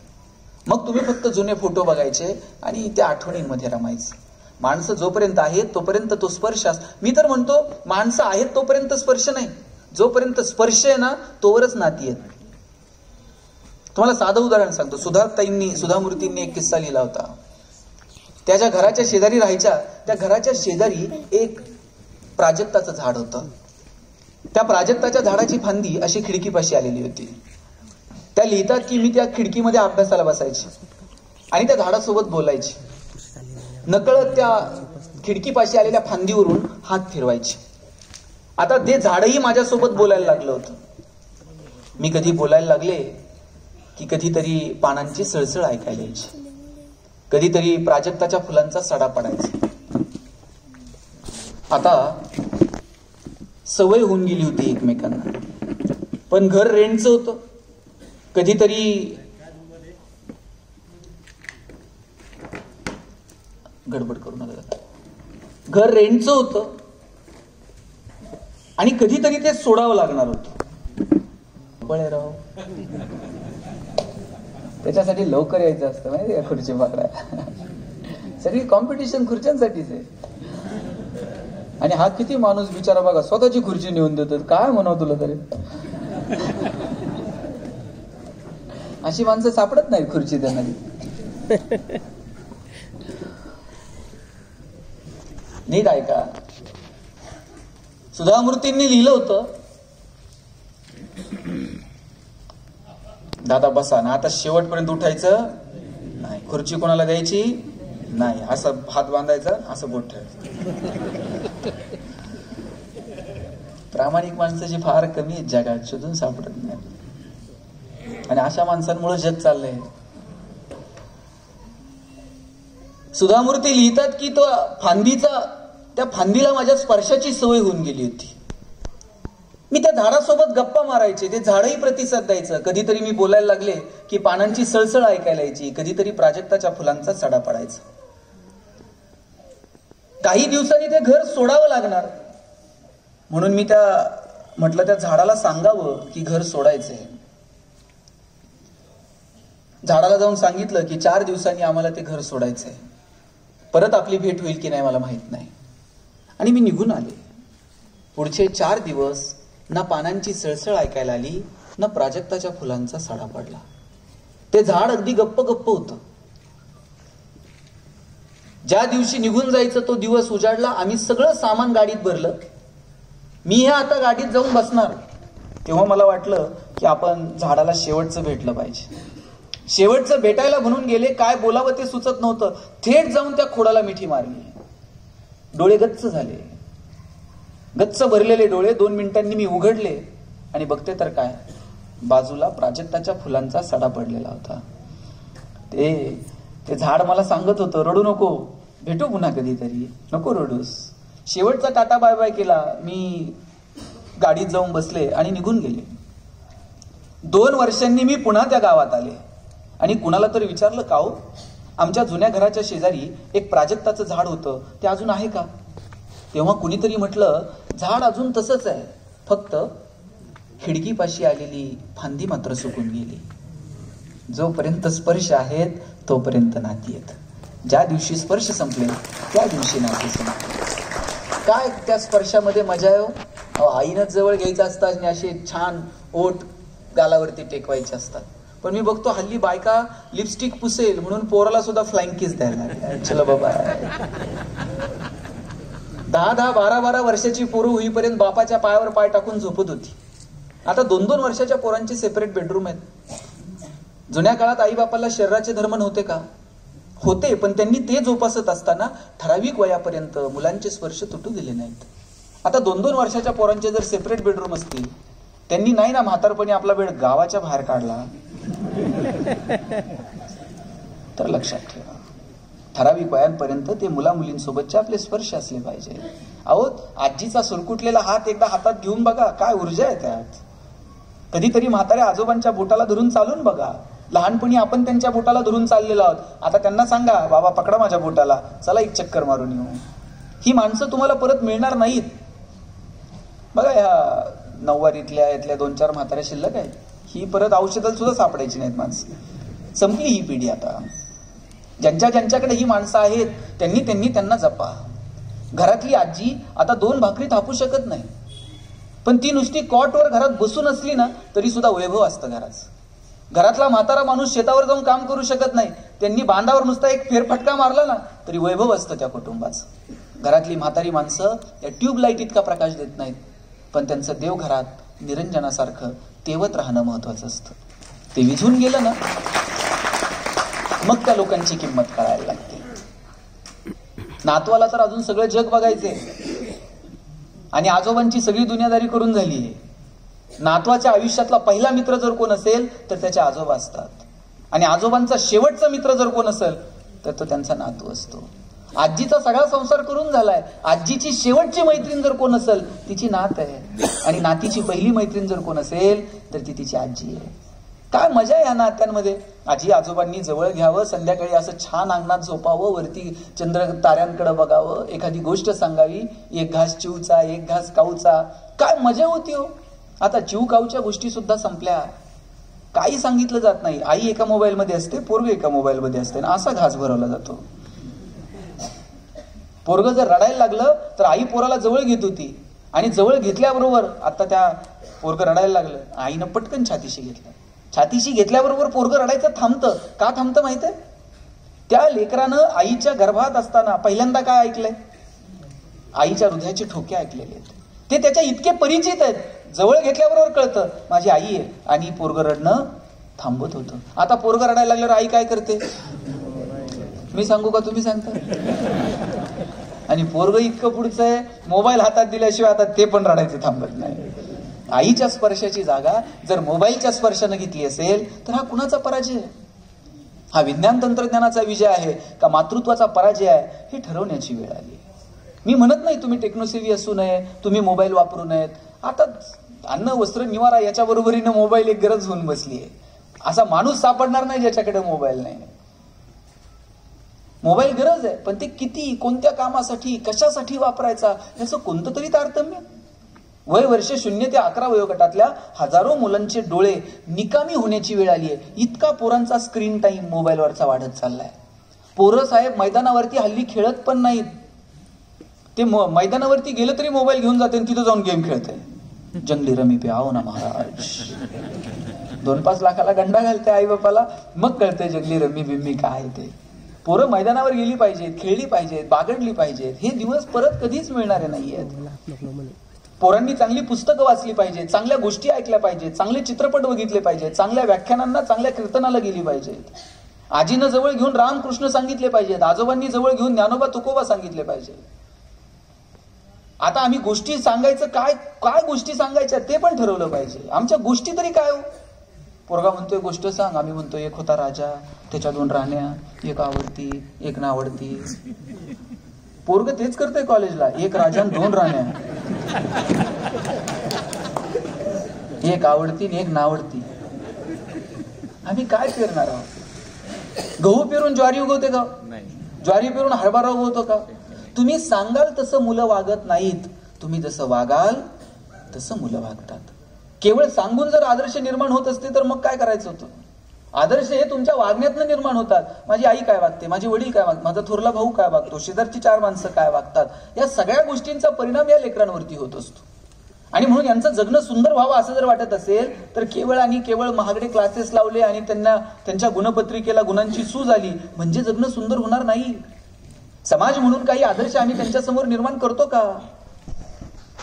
मग तुम्ही फक्त जुने फोटो बघायचे आणि त्या आठवणींमध्ये रमायचं. माणसं जोपर्यंत आहेत तोपर्यंत तो स्पर्श मी तर म्हणतो, माणसं आहेत तोपर्यंत स्पर्श नाही, जोपर्यंत स्पर्श आहे ना तोवरच नाती आहेत. तुम्हाला साधं उदाहरण सांगतो. सुधामूर्तींनी एक किस्सा लिहिला होता. त्याच्या घराच्या शेजारी राहायच्या, त्या घराच्या शेजारी एक प्राजक्ताचं झाड होतं. त्या प्राजक्ताच्या झाडाची फांदी अशी खिडकीपाशी आलेली होती. त्या लिहितात की मी त्या खिडकीमध्ये अभ्यासाला बसायची आणि त्या झाडासोबत बोलायची. नकळत त्या खिडकीपाशी आलेल्या फांदीवरून हात फिरवायचे. आता ते झाडही माझ्यासोबत बोलायला लागलं होतं. मी कधी बोलायला लागले की कधीतरी पानांची सळसळ ऐकायला यायची, कधीतरी प्राजक्ताच्या फुलांचा सडा पडायचा. आता सवय होऊन गेली होती एकमेकांना, पण घर रेंटचं होतं. कधीतरी गडबड करू नका, घर रेंटचं होतं आणि कधीतरी ते सोडावं लागणार होतं. बळेराव त्याच्यासाठी लवकर यायचं असतं माहिती का, खुर्ची पकडायला. सगळी कॉम्पिटिशन खुर्च्यांसाठीच आहे. आणि हा किती माणूस बिचारा बघा स्वतःची खुर्ची नेऊन देतात. काय म्हणावं तुला तरी, अशी माणसं सापडत नाहीत खुर्ची देणारी. नीट ऐका, सुधामूर्तींनी लिहिलं होतं, दादा बसा ना, आता शेवटपर्यंत उठायचं नाही, खुर्ची कोणाला द्यायची नाही, असं हात बांधायचा, असं बोट ठेवायचं. प्रामाणिक माणसाची फार कमी आहेत जगात, शोधून सापडत नाही. आणि अशा माणसांमुळे जग चाललंय. सुधामूर्ती लिहितात की तो त्या फांदीला माझ्या स्पर्शाची सवय होऊन गेली होती. मी त्या झाडासोबत गप्पा मारायचे, ते झाडही प्रतिसाद द्यायचं. कधीतरी मी बोलायला लागले की पानांची सळसळ ऐकायला यायची, कधीतरी प्राजक्ताच्या फुलांचा सडा पडायचा. काही दिवसांनी ते घर सोडावं लागणार, म्हणून मी म्हटलं त्या झाडाला सांगावं की घर सोडायचंय. झाडाला जाऊन सांगितलं की 4 दिवसांनी आम्हाला ते घर सोडायचंय, परत आपली भेट होईल की नाही मला माहित नाही. आणि मी निघून आले. पुढचे 4 दिवस ना पानांची सळसळ ऐकायला आली, ना प्राजक्ताच्या फुलांचा सडा पडला. ते झाड अगदी गप्प गप्प होतं. ज्या दिवशी निघून जायचं तो दिवस उजाडला. आम्ही सगळं सामान गाडीत भरलं मी ह्या आता गाडीत जाऊन बसणार, तेव्हा मला वाटलं की आपण झाडाला शेवटचं भेटलं पाहिजे. शेवटचं भेटायला म्हणून गेले, काय बोलावं ते सुचत नव्हतं. थेट जाऊन त्या खोडाला मिठी मारली. डोळे गच्च झाले, गच्च भरलेले डोळे. 2 मिनिटांनी मी उघडले आणि बघते तर काय, बाजूला प्राजक्ताच्या फुलांचा सडा पडलेला होता. ते झाड मला सांगत होतं, रडू नको, भेटू पुन्हा कधीतरी, नको रडूस. शेवटचा टाटा बाय बाय केला. मी गाडीत जाऊन बसले आणि निघून गेले. 2 वर्षांनी मी पुन्हा त्या गावात आले आणि कुणाला तरी विचारलं, का हो, आमच्या जुन्या घराच्या शेजारी एक प्राजक्ताचं झाड होतं, ते अजून आहे का? तेव्हा कुणीतरी म्हटलं, झाड अजून तसंच आहे, फक्त खिडकीपाशी आलेली फांदी मात्र सुकून गेली. जोपर्यंत स्पर्श आहेत तोपर्यंत नाती आहेत. ज्या दिवशी स्पर्श संपले त्या दिवशी नाती संपले. काय त्या स्पर्शामध्ये मजा आहे हो. आईनं जवळ घ्यायचं असतं आणि असे छान ओठ गालावरती टेकवायचे असतात. पण मी बघतो हल्ली बायका लिपस्टिक पुसेल म्हणून पोराला सुद्धा फ्लाइंग किस द्यायला लागल्या. चलो बाबा, 10-10, 12-12 वर्षाची पोरं होईपर्यंत बापाच्या पायावर पाय टाकून झोपत होती. आता 2-2 वर्षाच्या पोरांचे सेपरेट बेडरूम आहेत. जुन्या काळात आई बापाला शरीराचे धर्म नव्हते का? होते, पण त्यांनी ते जोपासत असताना ठराविक वयापर्यंत मुलांचे स्पर्श तुटू दिले नाहीत. आता 2-2 वर्षाच्या पोरांचे जर सेपरेट बेडरूम असतील, त्यांनी नाही ना म्हातारपणी आपला वेळ गावाच्या बाहेर काढला, तर लक्षात ठेवा, ठराविक वयांपर्यंत ते मुला मुलींसोबतचे आपले स्पर्श असले पाहिजे. अहो, आजीचा सुरकुटलेला हात एकदा हातात घेऊन बघा, काय ऊर्जा आहे त्यात. कधीतरी म्हाताऱ्या आजोबांच्या बोटाला धरून चालून बघा. लहानपणी आपण त्यांच्या बोटाला धरून चाललेलो आहोत. आता त्यांना सांगा, बाबा पकडा माझ्या बोटाला, चला एक चक्कर मारून येऊ. ही माणसं तुम्हाला परत मिळणार नाहीत. बघा, ह्या 9वारीतल्या यातल्या 2-4 म्हाताऱ्या शिल्लक आहेत, ही परत औषधाला सुद्धा सापडायची नाहीत माणसं. संपली ही पिढी आता. ज्यांच्याकडे ही माणसं आहेत त्यांनी त्यांना जपा. घरातली आजी आता 2 भाकरी थापू शकत नाही, पण ती नुसती कॉटवर घरात बसून असली ना तरी सुद्धा वैभव असतं घराचं. घरातला म्हातारा माणूस शेतावर जाऊन काम करू शकत नाही, त्यांनी बांधावर नुसता एक फेरफटका मारला ना तरी वैभव असतं त्या कुटुंबाचं. घरातली म्हातारी माणसं त्या ट्यूबलाईट इतका प्रकाश देत नाहीत, पण त्यांचं देवघरात निरंजनासारखं तेवत राहणं महत्वाचं असतं. ते विझून गेलं ना मग त्या लोकांची किंमत कळायला लागते. नातवाला तर अजून सगळं जग बघायचंय आणि आजोबांची सगळी दुनियादारी करून झाली आहे. नातवाच्या आयुष्यातला पहिला मित्र जर कोण असेल तर त्याचे आजोबा असतात, आणि आजोबांचा शेवटचा मित्र जर कोण असेल तर तो त्यांचा नातू असतो. आजीचा सगळा संसार करून झालाय, आजीची शेवटची मैत्रीण जर कोण असेल तिची नात आहे, आणि नातीची पहिली मैत्रीण जर कोण असेल तर ती तिची आजी आहे. काय मजा आहे या नात्यांमध्ये. आजी आजोबांनी जवळ घ्यावं, संध्याकाळी असं छान अंगणात झोपावं, वरती चंद्र ताऱ्यांकडे बघावं, एखादी गोष्ट सांगावी, एक घास चिवचा एक घास काऊचा, काय मजा होती हो. आता चिव काऊच्या गोष्टी सुद्धा संपल्या, काही सांगितलं जात नाही. आई एका मोबाईलमध्ये असते, पोरग एका मोबाईलमध्ये असते, ना असा घास भरवला जातो. पोरग जर रडायला लागलं तर आई पोराला जवळ घेत होती, आणि जवळ घेतल्याबरोबर आता त्या पोरग रडायला लागलं, आईनं पटकन छातीशी घेतलं. छातीशी घेतल्याबरोबर पोरग रडायचं थांबतं. का थांबतं माहित आहे? त्या लेकरानं आईच्या गर्भात असताना पहिल्यांदा काय ऐकलंय? आईच्या हृदयाचे ठोके ऐकलेले आहेत. ते त्याच्या इतके परिचित आहेत, जवळ घेतल्याबरोबर कळतं माझी आई आहे, आणि पोरग रडणं थांबत होतं. आता पोरग रडायला लागल्यावर आई काय करते? मी सांगू का तुम्ही सांगता? आणि पोरग इतकं पुढचं आहे, मोबाईल हातात दिल्याशिवाय आता ते पण रडायचं थांबत नाही. आईच्या स्पर्शाची जागा जर मोबाईलच्या स्पर्शाने घेतली असेल तर हा कुणाचा पराजय आहे? हा विज्ञान तंत्रज्ञानाचा विजय आहे का मातृत्वाचा पराजय आहे हे ठरवण्याची वेळ आली. मी म्हणत नाही तुम्ही टेक्नोसेव्ही असू नये, तुम्ही मोबाईल वापरू नयेत. आता अन्न वस्त्र निवारा याच्या बरोबरीनं मोबाईल एक गरज होऊन बसली आहे. असा माणूस सापडणार नाही ज्याच्याकडे मोबाईल नाही. मोबाईल गरज आहे, पण ते किती, कोणत्या कामासाठी, कशासाठी वापरायचा याचं कोणतं तरी तारतम्य. वय वर्ष 0 ते 11 वयोगटातल्या हजारो मुलांचे डोळे निकामी होण्याची वेळ आली आहे. इतका पोरांचा स्क्रीन टाइम मोबाईलवरचा वाढत चाललाय. पोरं साहेब मैदानावरती हल्ली खेळत पण नाहीत. ते मैदानावरती गेलं तरी मोबाईल घेऊन जाते, तिथं जाऊन गेम खेळते. जंगली रमी पे आओ ना महाराज, 2-5 लाखाला गंडा घालते आई बापाला, मग कळते जंगली रमी बिम्मी काय ते. पोरं मैदानावर गेली पाहिजेत, खेळली पाहिजेत, बागडली पाहिजेत. हे दिवस परत कधीच मिळणारे नाहीयेत. पोरांनी चांगली पुस्तकं वाचली पाहिजे, चांगल्या गोष्टी ऐकल्या पाहिजेत, चांगले चित्रपट बघितले पाहिजेत, चांगल्या व्याख्यानांना चांगल्या कीर्तनाला गेली पाहिजेत, आजीनं जवळ घेऊन रामकृष्ण सांगितले पाहिजेत, आजोबांनी जवळ घेऊन ज्ञानोबा तुकोबा सांगितले पाहिजे. आता आम्ही गोष्टी सांगायचं काय काय गोष्टी सांगायच्या ते पण ठरवलं पाहिजे. आमच्या गोष्टी तरी काय हो? पोरगा म्हणतोय गोष्ट सांग, आम्ही म्हणतोय एक होता राजा, त्याच्या 2 राण्या, एक आवडती एक नावडती. पोरग तेच करतंय कॉलेजला, एक राजा 2 राण्या, एक आवडती आणि एक नावडती. आम्ही काय पेरणार आहोत? गहू पेरून ज्वारी उगवते का? ज्वारी पेरून हरभरा उगवतो का? तुम्ही सांगाल तसं मुलं वागत नाहीत, तुम्ही जसं वागाल तसं मुलं वागतात. केवळ सांगून जर आदर्श निर्माण होत असते तर मग काय करायचं होतं? आदर्श हे तुमच्या वागण्यातनं निर्माण होतात. माझी आई काय वागते, माझे वडील काय वागतात, माझा थोरला भाऊ काय वागतो, शेजारची 4 माणसं काय वागतात, या सगळ्या गोष्टींचा परिणाम या लेकरांवरती होत असतो. आणि म्हणून यांचं जगणं सुंदर व्हावं असं जर वाटत असेल तर केवळ आणि केवळ महागडे क्लासेस लावले आणि त्यांना त्यांच्या गुणपत्रिकेला गुणांची सूज आली म्हणजे जगणं सुंदर होणार नाही. समाज म्हणून काही आदर्श आम्ही त्यांच्या समोर निर्माण करतो का?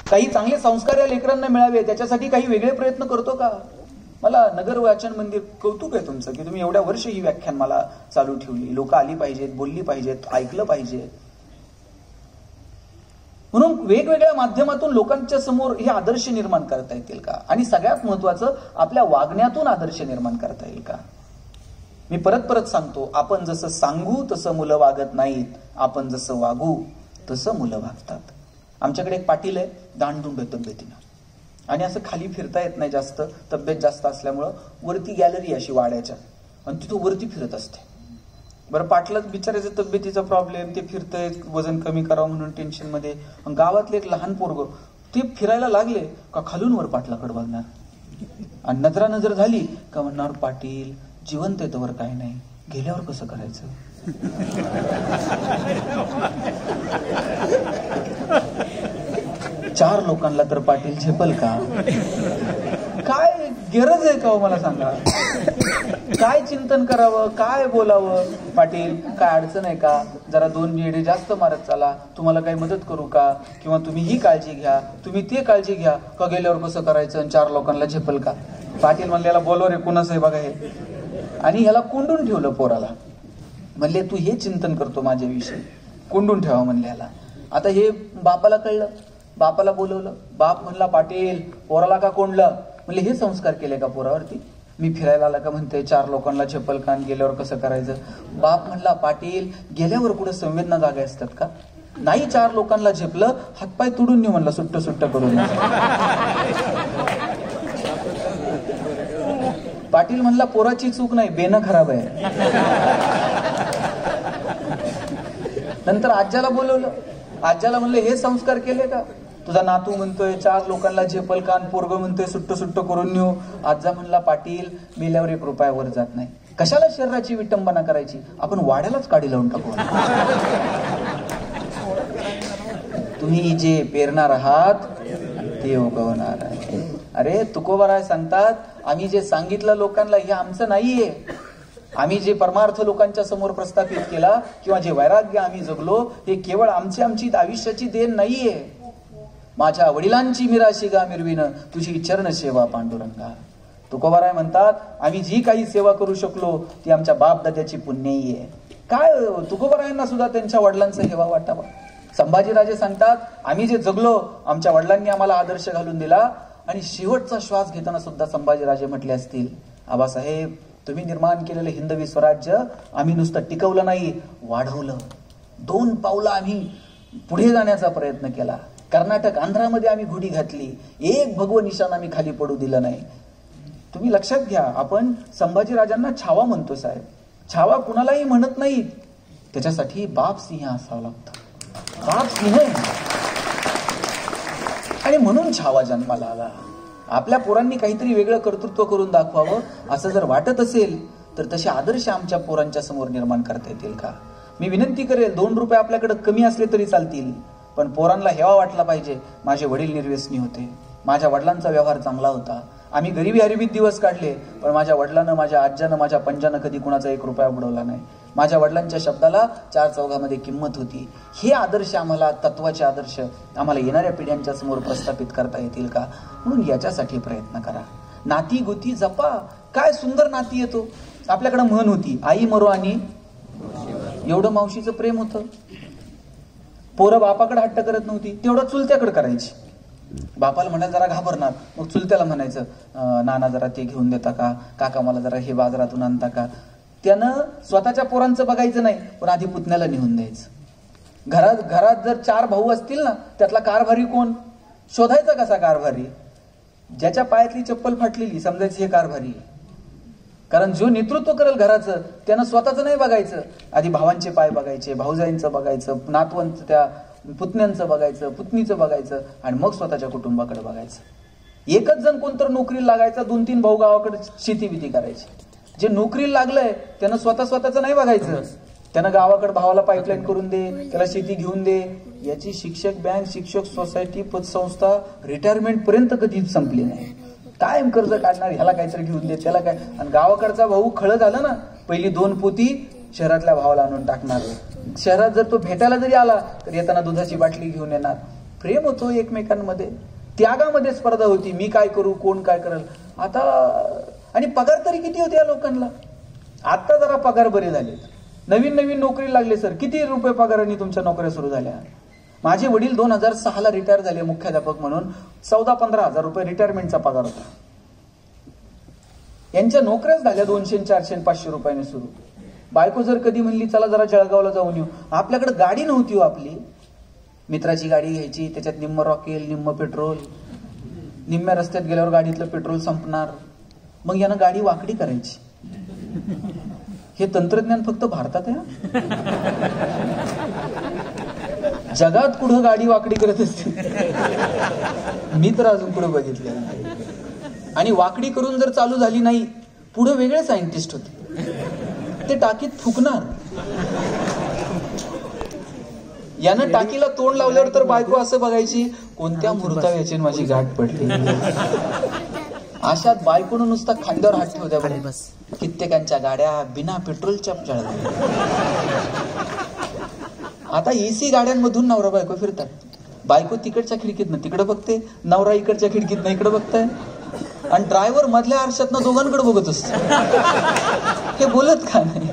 काही चांगले संस्कार या लेकरांना मिळावे त्याच्यासाठी काही वेगळे प्रयत्न करतो का? मला नगर वाचन मंदिर कौतुक आहे तुमचं की तुम्ही एवढ्या वर्ष ही व्याख्यान मला चालू ठेवली. लोक आली पाहिजेत, बोलली पाहिजेत, ऐकलं पाहिजे. म्हणून वेगवेगळ्या माध्यमातून लोकांच्या समोर हे आदर्श निर्माण करता येतील का? आणि सगळ्यात महत्वाचं आपल्या वागण्यातून आदर्श निर्माण करता येईल का? मी परत परत सांगतो, आपण जसं सांगू तसं मुलं वागत नाहीत, आपण जसं वागू तसं मुलं वागतात. आमच्याकडे एक पाटील आहे, दांडुंड तब्येतीनं, आणि असं खाली फिरता येत नाही जास्त, तब्येत जास्त असल्यामुळं. वरती गॅलरी अशी वाड्याच्या, आणि तिथं वरती फिरत असते. बरं, पाटलाच बिचारायचं तब्येतीचा प्रॉब्लेम, ते फिरतंय वजन कमी करावं म्हणून टेन्शन मध्ये. गावातले एक लहान पोरग ते फिरायला लागले का खालून वर पाटलाकडे बघणार, आणि नजर झाली का म्हणणार पाटील जिवंत आहे तोवर काय नाही, गेल्यावर कसं करायचं? चार लोकांना तर पाटील झेपल का? काय गरज आहे का हो मला सांगा? काय चिंतन करावं, काय बोलावं? पाटील काय अडचण आहे का? जरा 2 येडे जास्त मारत चाला, तुम्हाला काही मदत करू का? किंवा तुम्ही ही काळजी घ्या, तुम्ही ती काळजी घ्या, का गेल्यावर कसं करायचं आणि 4 लोकांना झेपल का? पाटील म्हणलेला बोलव रे, कुणाचं आहे बघा हे. आणि ह्याला कोंडून ठेवलं पोराला. म्हणले तू हे चिंतन करतो माझ्याविषयी, कोंडून ठेवा म्हणले ह्याला. आता हे बापाला कळलं, बापाला बोलवलं. बाप म्हणला पाटील पोराला का कोंडलं? म्हणले हे संस्कार केले का पोरावरती? मी फिरायला आला का म्हणते 4 लोकांना झेपल का, गेल्यावर कसं करायचं? बाप म्हणला पाटील गेल्यावर कुठं संवेदना जागा असतात का? नाही 4 लोकांना झेपलं, हातपाय तुडून नेऊ म्हणला, सुट्ट सुट्ट करून. पाटील म्हणला पोराची चूक नाही, बेनं खराब आहे. नंतर आज्याला बोलवलं. आज्याला म्हणलं हे संस्कार केले का? तुझा नातू म्हणतोय 4 लोकांना झेपल का, पोरग म्हणतोय सुट्ट सुट्ट करून नेऊ. आज्जा म्हणला पाटील मेल्यावर 1 रुपया वर जात नाही, कशाला शरीराची विटंबना करायची, आपण वाड्यालाच काढी लावून टाकू. तुम्ही जे पेरणार आहात ते उगवणार आहे. अरे तुकोबाराय सांगतात, आम्ही जे सांगितलं लोकांना हे आमचं नाहीये. आम्ही जे परमार्थ लोकांच्या समोर प्रस्थापित केला किंवा जे वैराग्य आम्ही जगलो हे केवळ आमची आयुष्याची देण नाहीये. माझ्या वडिलांची मिराशी गा मिरविनं तुझी चरण सेवा पांडुरंगा. तुकोबाराय म्हणतात आम्ही जी काही सेवा करू शकलो ती आमच्या बाप दाद्याची पुण्याई आहे. काय तुकोबारायांना सुद्धा त्यांच्या वडिलांचा हेवा वाटावा. संभाजीराजे सांगतात आम्ही जे जगलो आमच्या वडिलांनी आम्हाला आदर्श घालून दिला. आणि शेवटचा श्वास घेताना सुद्धा संभाजीराजे म्हटले असतील, आबासाहेब तुम्ही निर्माण केलेलं हिंदवी स्वराज्य आम्ही नुसतं टिकवलं नाही, वाढवलं. 2 पावलं आम्ही पुढे जाण्याचा प्रयत्न केला. कर्नाटक आंध्रामध्ये आम्ही घोडी घातली, 1 भगवं निशाण आम्ही खाली पडू दिलं नाही. तुम्ही लक्षात घ्या, आपण संभाजीराजांना छावा म्हणतो साहेब. छावा कुणालाही म्हणत नाही, त्याच्यासाठी बाप सिंह असावं लागतं. बाप सिंह आणि म्हणून छावा जन्माला आला. आपल्या पोरांनी काहीतरी वेगळं कर्तृत्व करून दाखवावं असं जर वाटत असेल तर तसे आदर्श आमच्या पोरांच्या समोर निर्माण करता येतील का? मी विनंती करेल 2 रुपये आपल्याकडे कमी असले तरी चालतील, पण पोरांना हेवा वाटला पाहिजे माझे वडील निर्व्यसनी होते, माझ्या वडिलांचा व्यवहार चांगला होता, आम्ही गरिबी हरिबीत दिवस काढले, पण माझ्या वडिलांना माझ्या आज्यानं माझ्या पंजानं कधी कुणाचा 1 रुपया बुडवला नाही. माझ्या वडिलांच्या शब्दाला चार चौघामध्ये किंमत होती. हे आदर्श आम्हाला, तत्वाचे आदर्श आम्हाला येणाऱ्या पिढ्यांच्या समोर प्रस्थापित करता येतील का? म्हणून याच्यासाठी प्रयत्न करा. नाती गोती जपा. काय सुंदर नाती येतो. आपल्याकडे म्हण होती, आई मरो आणि एवढं मावशीचं प्रेम होतं. पोरं बापाकडे हट्ट करत नव्हती, तेवढं चुलत्याकडे करायची. बापाला म्हणायला जरा घाबरणार, मग चुलत्याला म्हणायचं, नाना जरा ते घेऊन देता का, काका मला जरा हे बाजारातून आणता का. त्यानं स्वतःच्या पोरांचं बघायचं नाही, पण आधी पुतण्याला नेऊन द्यायचं. घरात जर 4 भाऊ असतील ना, त्यातला कारभारी कोण शोधायचा कसा? कारभारी ज्याच्या पायातली चप्पल फाटलेली समजायची हे कारभारी. कारण जो नेतृत्व करेल घराचं त्यानं स्वतःचं नाही बघायचं, आधी भावांचे पाय बघायचे, भाऊजाईंचं बघायचं, नातवंत त्या पुतण्यांचं बघायचं, पुतणीचं बघायचं, आणि मग स्वतःच्या कुटुंबाकडे बघायचं. एकच जण कोणतर नोकरीला लागायचा, 2-3 भाऊ गावाकडे शेती बिती करायची. जे नोकरीला लागलंय त्यानं स्वतःचं नाही बघायचं, त्यानं गावाकडे भावाला पाईपलाईन करून दे, त्याला शेती घेऊन दे. याची शिक्षक बँक, शिक्षक सोसायटी, पतसंस्था रिटायरमेंट पर्यंत कधीच संपली नाही. कायम कर्ज काढणार, ह्याला काहीतरी घेऊन दे, त्याला काय. आणि गावाकडचा भाऊ खळं झालं ना, पहिली 2 पोती शहरातल्या भावाला आणून टाकणार. शहरात जर तो भेटायला जरी आला तर येताना दुधाची बाटली घेऊन येणार. प्रेम होतो एकमेकांमध्ये, त्यागामध्ये स्पर्धा होती, मी काय करू, कोण काय करेल. आता आणि पगार तरी किती होते या लोकांना. आता जरा पगार बरे झाले, नवीन नोकरी लागले. सर किती रुपये पगारांनी तुमच्या नोकऱ्या सुरू झाल्या? माझे वडील 2006ला रिटायर झाले मुख्याध्यापक म्हणून. 14-15 हजार रुपये रिटायरमेंटचा पगार होता. यांच्या नोकऱ्याच झाल्या 200, 400, 500 रुपयाने सुरू. बायको जर कधी म्हणली चला जरा जळगावला जाऊन येऊ, आपल्याकडे गाडी नव्हती हो आपली. मित्राची गाडी घ्यायची, त्याच्यात निम्म रॉकेल, निम्म पेट्रोल. निम्म्या रस्त्यात गेल्यावर गाडीतलं पेट्रोल संपणार, मग यानं गाडी वाकडी करायची. हे तंत्रज्ञान फक्त भारतात आहे. जगात कुठं गाडी वाकडी करत असते मी तर अजून कुठं बघितलं. आणि वाकडी करून जर चालू झाली नाही, पुढे वेगळे सायंटिस्ट होते, ते टाकीत फुकणार. यानं टाकीला तोंड लावल्यावर तर बायको असं बघायची, कोणत्या मुहूर्तावर याची माझी गाठ पडली. अशात बायकोनं नुसता खांद्यावर हात ठेवत्या बरं. कित्येकांच्या गाड्या बिना पेट्रोलच्या जळल्या. आता एसी गाड्यांमधून नवरा बायको फिरतात. बायको तिकडच्या खिडकीतनं तिकडे बघते, नवरा इकडच्या खिडकीतनं इकडे बघताय, आणि ड्रायव्हर मधल्या आरशातनं दोघांकडे बघत असतो. हे बोलत का नाही?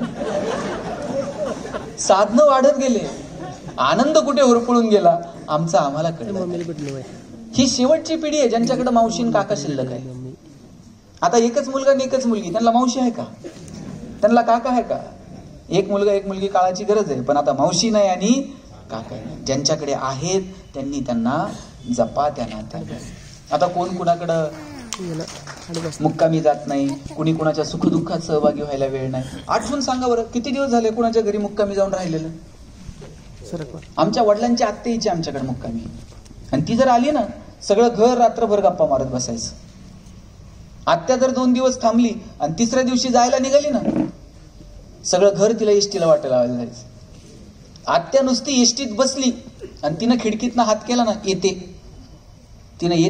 साधनं वाढत गेले, आनंद कुठे होरपळून गेला आमचा आम्हाला कळलं. ही शेवटची पिढी आहे ज्यांच्याकडे मावशी काका शिल्लक आहे. आता एकच मुलगा आणि एकच मुलगी, त्यांना मावशी आहे का? त्यांना काका आहे का? एक मुलगा एक मुलगी काळाची गरज आहे, पण आता मावशी नाही आणि काका नाही. ज्यांच्याकडे आहेत त्यांनी त्यांना जपा, त्यांना. आता कोण कुणाकडं मुक्कामी जात नाही, कुणी कुणाच्या सुखदुःखात सहभागी व्हायला वेळ नाही. आठवून सांगा बरं, किती दिवस झाले कुणाच्या घरी मुक्कामी जाऊन राहिलेलं? आमच्या वडिलांची आत्याईची आमच्याकडे मुक्कामी, आणि ती जर आली ना, सगळं घर रात्रभर गप्पा मारत बसायचं. आत्या जर 2 दिवस थांबली आणि 3ऱ्या दिवशी जायला निघाली ना, सगळं घर तिला एसटीला वाटायला लावायला जायचं. आत्या नुसती एसटीत बसली आणि तिनं खिडकीतनं हात केला ना, येते. तिनं